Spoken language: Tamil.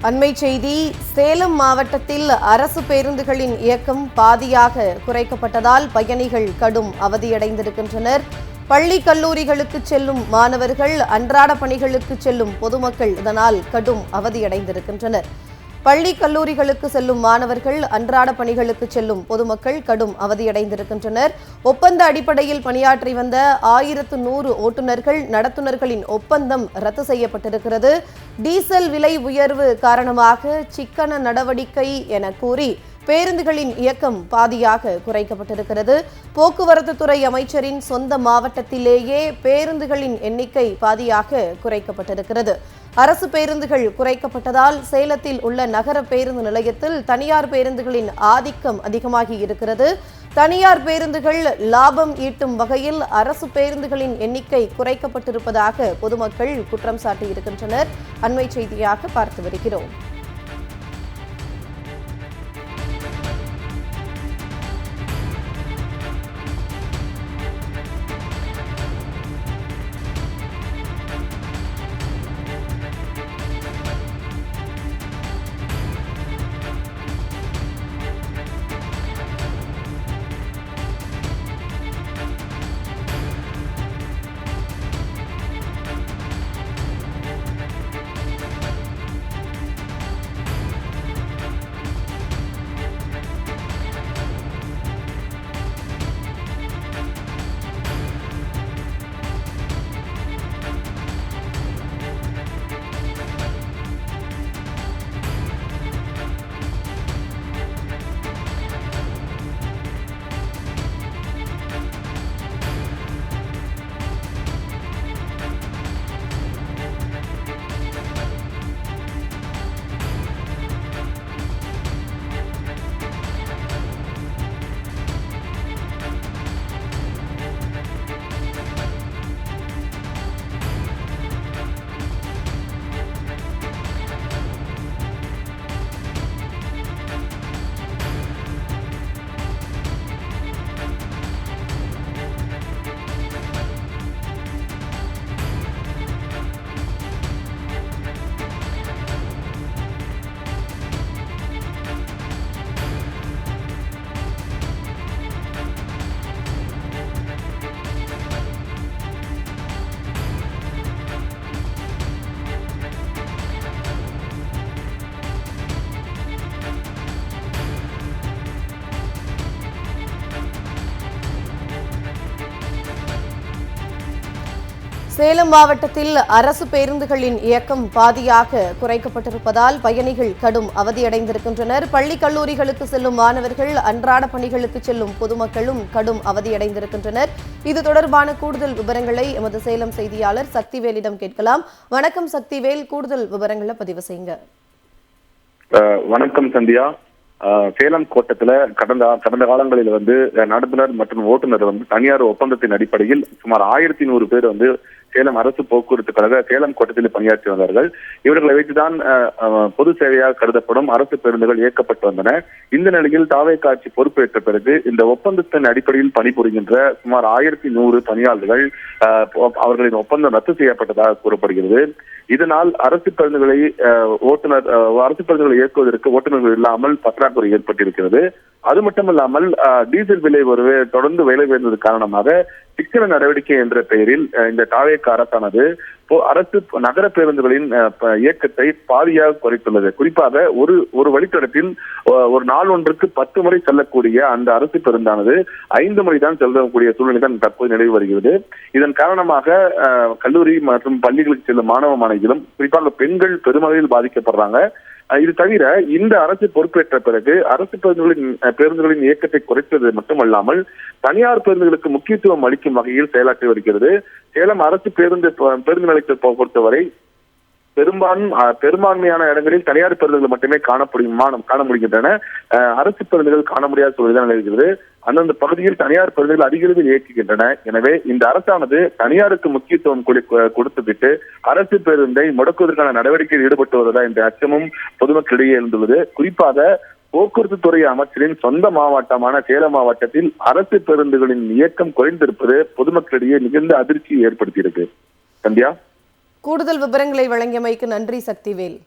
அண்மை செய்தி. சேலம் மாவட்டத்தில் அரசு பேருந்துகளின் இயக்கம் பாதியாக குறைக்கப்பட்டதால் பயணிகள் கடும் அவதியடைந்திருக்கின்றனர். பள்ளி கல்லூரிகளுக்கு செல்லும் மாணவர்கள், அன்றாட பணிகளுக்கு செல்லும் பொதுமக்கள் இதனால் கடும் அவதியடைந்திருக்கின்றனர். பள்ளி கல்லூரிகளுக்கு செல்லும் மாணவர்கள், அன்றாட பணிகளுக்கு செல்லும் பொதுமக்கள் கடும் அவதியடைந்திருக்கின்றனர். ஒப்பந்த அடிப்படையில் பணியாற்றி வந்த 1100 ஓட்டுநர்கள், நடத்துனர்களின் ஒப்பந்தம் ரத்து செய்யப்பட்டிருக்கிறது. டீசல் விலை உயர்வு காரணமாக சிக்கன நடவடிக்கை என கூறி பேருந்துகளின் இயக்கம் பாதியாக குறைக்கப்பட்டிருக்கிறது. போக்குவரத்து துறை அமைச்சரின் சொந்த மாவட்டத்திலேயே பேருந்துகளின் எண்ணிக்கை பாதியாக குறைக்கப்பட்டிருக்கிறது. அரசு பேருந்துகள் குறைக்கப்பட்டதால் சேலத்தில் உள்ள நகர பேருந்து நிலையத்தில் தனியார் பேருந்துகளின் ஆதிக்கம் அதிகமாகி இருக்கிறது. தனியார் பேருந்துகள் லாபம் ஈட்டும் வகையில் அரசு பேருந்துகளின் எண்ணிக்கை குறைக்கப்பட்டிருப்பதாக பொதுமக்கள் குற்றம் சாட்டியிருக்கின்றனர். அண்மை செய்தியாக பார்த்து வருகிறோம். சேலம் மாவட்டத்தில் அரசு பேருந்துகளின் இயக்கம் பாதியாக குறைக்கப்பட்டிருப்பதால் பயணிகள் கடும் அவதியடைந்திருக்கின்றனர். பள்ளி கல்லூரிகளுக்கு செல்லும் மாணவர்கள், அன்றாட பணிகளுக்கு செல்லும் பொதுமக்களும் கடும் அவதியடைந்திருக்கின்றனர். இது தொடர்பான கூடுதல் விவரங்களை எமது சேலம் செய்தியாளர் சக்திவேலிடம் கேட்கலாம். வணக்கம் சக்திவேல், கூடுதல் விவரங்களை பதிவு செய்யுங்க. வணக்கம் சந்தியா. சேலம் கோட்டத்துல கடந்த காலங்களில் நடத்துனர் மற்றும் ஓட்டுநர் தனியார் ஒப்பந்தத்தின் அடிப்படையில் சுமார் 1100 பேர் சேலம் அரசு போக்குவரத்து கழக சேலம் கோட்டத்தில் பணியாற்றி வந்தார்கள். இவர்களை வைத்துதான் பொது சேவையாக கருதப்படும் அரசு பேருந்துகள் இயக்கப்பட்டு வந்தன. இந்த நிலையில் தாவேகா ஆட்சி பொறுப்பேற்ற பிறகு இந்த ஒப்பந்தத்தின் அடிப்படையில் பணிபுரிகின்ற சுமார் 1100 பணியாளர்கள் அவர்களின் ஒப்பந்தம் ரத்து செய்யப்பட்டதாக கூறப்படுகிறது. இதனால் அரசு பேருந்துகளை இயக்குவதற்கு ஓட்டுநர்கள் இல்லாமல் பற்றாக்குறை ஏற்பட்டிருக்கிறது. அது மட்டுமல்லாமல் டீசல் விலை தொடர்ந்து விலை உயர்ந்தது காரணமாக சிக்கன நடவடிக்கை என்ற பெயரில் இந்த தாவேகா அரசானது அரசு நகர பேருந்துகளின் இயக்கத்தை பாதியாக குறைத்துள்ளது. குறிப்பாக ஒரு வழித்தடத்தில் ஒரு நாள் ஒன்றுக்கு 10 முறை செல்லக்கூடிய அந்த அரசு பேருந்தானது 5 முறை தான் செல்லக்கூடிய சூழ்நிலை தான் தற்போது நிலவி வருகிறது. இதன் காரணமாக கல்லூரி மற்றும் பள்ளிகளுக்கு செல்லும் மாணவ மாணவிகளும் குறிப்பாக பெண்கள் பெருமளவில் பாதிக்கப்படுறாங்க. இது தவிர இந்த அரசு பொறுப்பேற்ற பிறகு அரசு பேருந்துகளின் இயக்கத்தை குறைத்தது மட்டுமல்லாமல் தனியார் பேருந்துகளுக்கு முக்கியத்துவம் அளிக்கும் வகையில் செயலாற்றி வருகிறது. சேலம் அரசு பேருந்து நிலையத்தை பொறுத்தவரை பெரும்பான்மையான இடங்களில் தனியார் பேருந்துகள் மட்டுமே காண முடிகின்றன. அரசு பேருந்துகள் காண முடியாத சூழ்நிலை நிலவுகிறது. அந்தந்த பகுதியில் தனியார் பேருந்துகள் அதிக அளவில் இயக்குகின்றன. எனவே இந்த அரசானது தனியாருக்கு முக்கியத்துவம் கொடுத்துவிட்டு அரசு பேருந்தை முடக்குவதற்கான நடவடிக்கையில் ஈடுபட்டு வருவதா என்ற அச்சமும் பொதுமக்களிடையே எழுந்துள்ளது. குறிப்பாக போக்குவரத்து துறை அமைச்சரின் சொந்த மாவட்டமான சேலம் மாவட்டத்தில் அரசு பேருந்துகளின் இயக்கம் குறைந்திருப்பது பொதுமக்களிடையே மிகுந்த அதிர்ச்சியை ஏற்படுத்தியிருக்கு. சந்தியா, கூடுதல் விவரங்களை வழங்கியமைக்கு நன்றி சக்திவேல்.